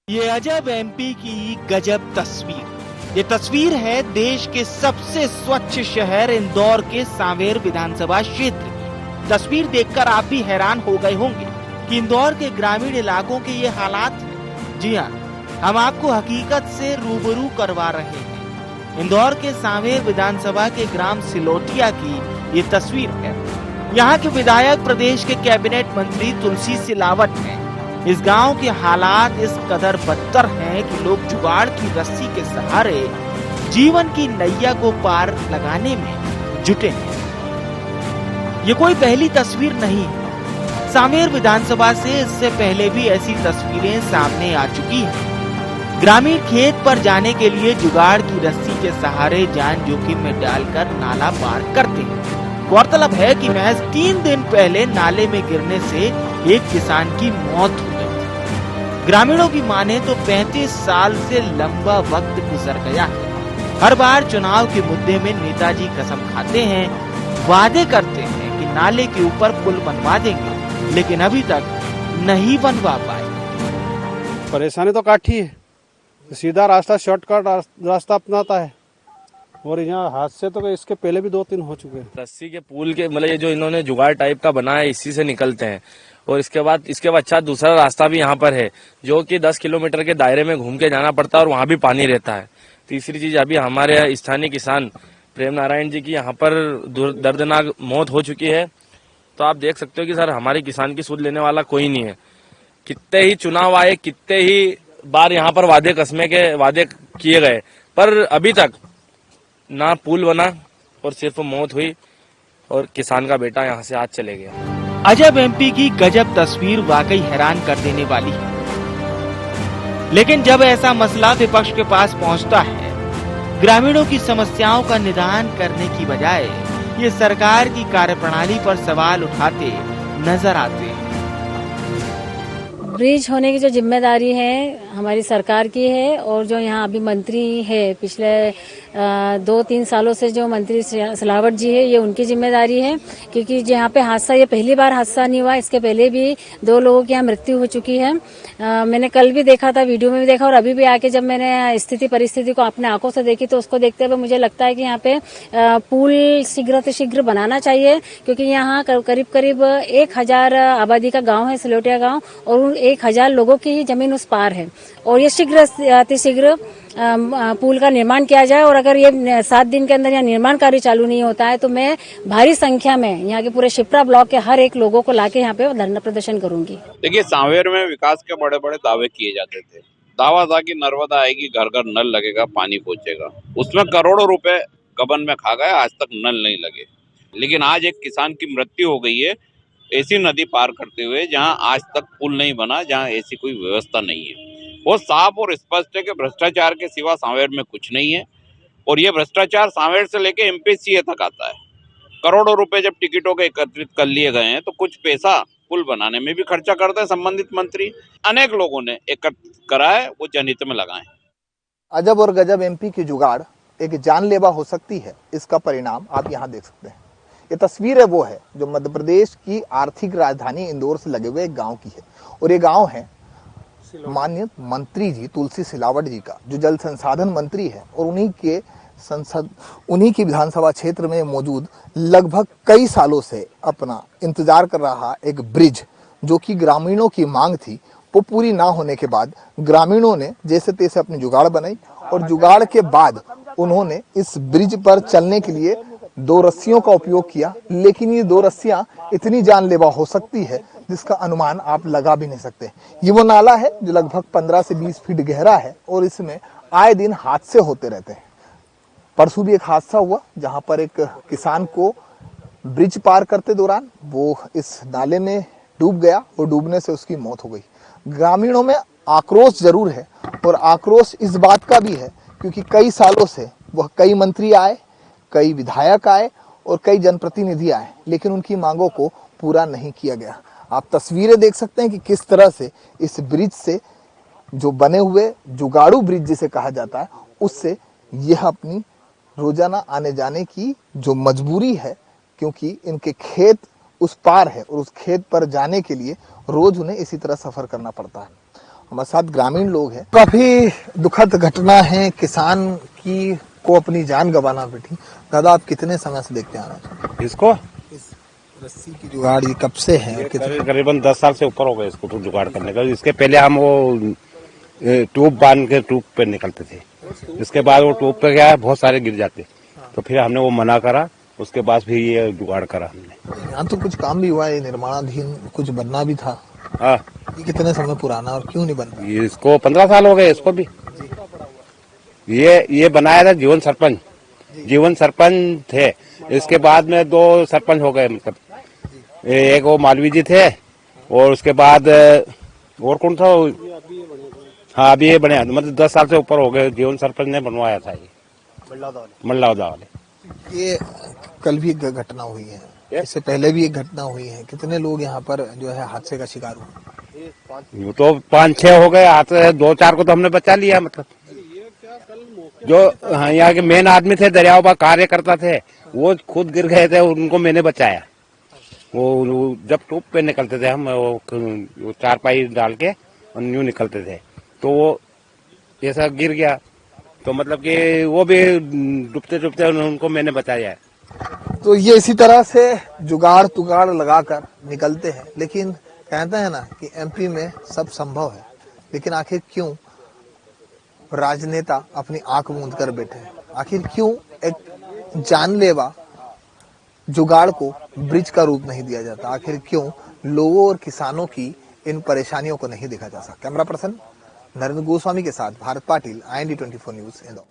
ये अजब एमपी की गजब तस्वीर। ये तस्वीर है देश के सबसे स्वच्छ शहर इंदौर के सांवेर विधानसभा क्षेत्र की। तस्वीर देखकर आप भी हैरान हो गए होंगे कि इंदौर के ग्रामीण इलाकों के ये हालात हैं। जी हाँ, हम आपको हकीकत से रूबरू करवा रहे हैं। इंदौर के सांवेर विधानसभा के ग्राम सिलोटिया की ये तस्वीर है। यहाँ के विधायक प्रदेश के कैबिनेट मंत्री तुलसी सिलावट हैं। इस गांव के हालात इस कदर बदतर हैं कि लोग जुगाड़ की रस्सी के सहारे जीवन की नैया को पार लगाने में जुटे हैं। ये कोई पहली तस्वीर नहीं है। सांवेर विधानसभा से इससे पहले भी ऐसी तस्वीरें सामने आ चुकी हैं। ग्रामीण खेत पर जाने के लिए जुगाड़ की रस्सी के सहारे जान जोखिम में डालकर नाला पार करते हैं। गौरतलब है कि महज 3 दिन पहले नाले में गिरने से एक किसान की मौत हो गई थी। ग्रामीणों की माने तो 35 साल से लंबा वक्त गुजर गया है। हर बार चुनाव के मुद्दे में नेताजी कसम खाते हैं, वादे करते हैं कि नाले के ऊपर पुल बनवा देंगे, लेकिन अभी तक नहीं बनवा पाए। परेशानी तो काफी है, सीधा रास्ता शॉर्टकट रास्ता अपनाता है और यहाँ हादसे तो इसके पहले भी 2-3 हो चुके हैं। रस्सी के पुल के मतलब ये जो इन्होंने जुगाड़ टाइप का बनाया है, इसी से निकलते हैं। और इसके बाद अच्छा दूसरा रास्ता भी यहाँ पर है, जो कि 10 किलोमीटर के दायरे में घूम के जाना पड़ता है और वहाँ भी पानी रहता है। तीसरी चीज, अभी हमारे स्थानीय किसान प्रेम नारायण जी की यहाँ पर दर्दनाक मौत हो चुकी है। तो आप देख सकते हो कि सर हमारे किसान की सुध लेने वाला कोई नहीं है। कितने ही चुनाव आए, कितने ही बार यहाँ पर वादे किए गए, पर अभी तक ना पुल बना और सिर्फ मौत हुई और किसान का बेटा यहाँ से आज चले गया। अजब एमपी की गजब तस्वीर वाकई हैरान कर देने वाली है। लेकिन जब ऐसा मसला विपक्ष के पास पहुंचता है, ग्रामीणों की समस्याओं का निदान करने की बजाय ये सरकार की कार्यप्रणाली पर सवाल उठाते नजर आते हैं। ब्रिज होने की जो जिम्मेदारी है हमारी सरकार की है, और जो यहाँ अभी मंत्री है पिछले 2-3 सालों से जो मंत्री सिलावट जी है, ये उनकी जिम्मेदारी है। क्योंकि यहाँ पे हादसा, ये पहली बार हादसा नहीं हुआ, इसके पहले भी 2 लोगों की यहाँ मृत्यु हो चुकी है। मैंने कल भी देखा था, वीडियो में भी देखा, और अभी भी आके जब मैंने स्थिति परिस्थिति को अपने आंखों से देखी तो उसको देखते हुए मुझे लगता है कि यहाँ पे पुल शीघ्र से शीघ्र बनाना चाहिए। क्योंकि यहाँ करीब करीब 1000 आबादी का गाँव है सिलोटिया गाँव, और उन 1000 लोगों की ही जमीन उस पार है। और ये अतिशीघ्र पुल का निर्माण किया जाए, और अगर ये 7 दिन के अंदर यहाँ निर्माण कार्य चालू नहीं होता है तो मैं भारी संख्या में यहाँ के पूरे शिप्रा ब्लॉक के हर एक लोगों को लाके यहाँ पे धरना प्रदर्शन करूंगी। देखिए, सांवेर में विकास के बड़े बड़े दावे किए जाते थे। दावा था कि नर्मदा आएगी, घर घर नल लगेगा, पानी पहुंचेगा। उसमें करोड़ों रुपए गबन में खा गए, आज तक नल नहीं लगे। लेकिन आज एक किसान की मृत्यु हो गई है ऐसी नदी पार करते हुए, जहाँ आज तक पुल नहीं बना, जहाँ ऐसी कोई व्यवस्था नहीं है। वो साफ और स्पष्ट है कि भ्रष्टाचार के सिवा सांवेर में कुछ नहीं है। और ये भ्रष्टाचार सांवेर से लेके एमपीसीए तक आता है। करोड़ों रुपए जब टिकटों के एकत्रित कर लिए गए हैं, तो कुछ पैसा पुल बनाने में भी खर्चा करते हैं संबंधित मंत्री। अनेक लोगों ने एकत्रित करा है, वो जनहित में लगाए। अजब और गजब एमपी की जुगाड़ एक जानलेवा हो सकती है, इसका परिणाम आप यहाँ देख सकते हैं। ये तस्वीर है वो है जो मध्य प्रदेश की आर्थिक राजधानी इंदौर से लगे हुए एक गांव की है। और ये गांव है माननीय मंत्री जी तुलसी सिलावट जी का, जो जल संसाधन मंत्री है, और उन्हीं की विधानसभा क्षेत्र में मौजूद लगभग कई सालों से अपना इंतजार कर रहा एक ब्रिज, जो कि ग्रामीणों की मांग थी, वो पूरी ना होने के बाद ग्रामीणों ने जैसे तैसे अपनी जुगाड़ बनाई। और जुगाड़ के बाद उन्होंने इस ब्रिज पर चलने के लिए 2 रस्सियों का उपयोग किया। लेकिन ये 2 रस्सियां इतनी जानलेवा हो सकती है जिसका अनुमान आप लगा भी नहीं सकते। ये वो नाला है जो लगभग 15 से 20 फीट गहरा है, और इसमें आए दिन हादसे होते रहते हैं। परसों भी एक हादसा हुआ जहां पर एक किसान को ब्रिज पार करते दौरान वो इस नाले में डूब गया, और डूबने से उसकी मौत हो गई। ग्रामीणों में आक्रोश जरूर है, और आक्रोश इस बात का भी है क्योंकि कई सालों से वह कई मंत्री आए, कई विधायक आए और कई जनप्रतिनिधि आए, लेकिन उनकी मांगों को पूरा नहीं किया गया। आप तस्वीरें देख सकते हैं कि किस तरह से इस ब्रिज से, जो बने हुए जुगाड़ू ब्रिज जिसे कहा जाता है, उससे यह अपनी रोजाना आने जाने की जो मजबूरी है, क्योंकि इनके खेत उस पार है और उस खेत पर जाने के लिए रोज उन्हें इसी तरह सफर करना पड़ता है। हमारे साथ ग्रामीण लोग हैं। काफी दुखद घटना है, किसान की को अपनी जान गंवाना बैठी। दादा, आप कितने समय से देखते आ रहे हैं इसको इस रस्सी की जुगाड़? ये कब से है और कितने? करीबन 10 साल से ऊपर हो गए इसको तो जुगाड़ करने का। इसके पहले हम वो ट्यूब बांध के ट्यूब पे निकलते थे। इसके बाद वो ट्यूब पे गया, बहुत सारे गिर जाते, तो फिर हमने वो मना करा। उसके बाद फिर ये जुगाड़ करा हमने। यहाँ तो कुछ काम भी हुआ है, निर्माणाधीन कुछ बनना भी था। हाँ, ये कितने समय पुराना और क्यों नहीं बन रहा? इसको 15 साल हो गए इसको भी। ये बनाया था जीवन सरपंच थे। इसके बाद में 2 सरपंच हो गए, मतलब एक वो मालवी जी थे और उसके बाद और कौन था? हाँ, अभी ये बने, मतलब 10 साल से ऊपर हो गए। जीवन सरपंच ने बनवाया था ये मल्लावदा वाले। ये कल भी एक घटना हुई है, इससे पहले भी एक घटना हुई है। कितने लोग यहाँ पर जो है हादसे का शिकार हुए? यूँ तो 5-6 हो गए हाथ, 2-4 को तो हमने बचा लिया। मतलब जो यहाँ के मेन आदमी थे, दरियाओं पर कार्य करता थे, वो खुद गिर गए थे, उनको मैंने बचाया। वो जब टूप पे निकलते थे हम, वो चारपाई डाल के यूँ निकलते थे, तो वो ऐसा गिर गया। तो मतलब कि वो भी डूबते डूबते उनको मैंने बचाया है। तो ये इसी तरह से जुगाड़ तुगाड़ लगाकर निकलते हैं। लेकिन कहते हैं ना कि एमपी में सब संभव है, लेकिन आखिर क्यों राजनेता अपनी आंख मूंद कर बैठे हैं? आखिर क्यों एक जानलेवा जुगाड़ को ब्रिज का रूप नहीं दिया जाता? आखिर क्यों लोगों और किसानों की इन परेशानियों को नहीं देखा जा सकता? कैमरा पर्सन नरेंद्र गोस्वामी के साथ भारत पाटिल, IND24 न्यूज, इंदौर।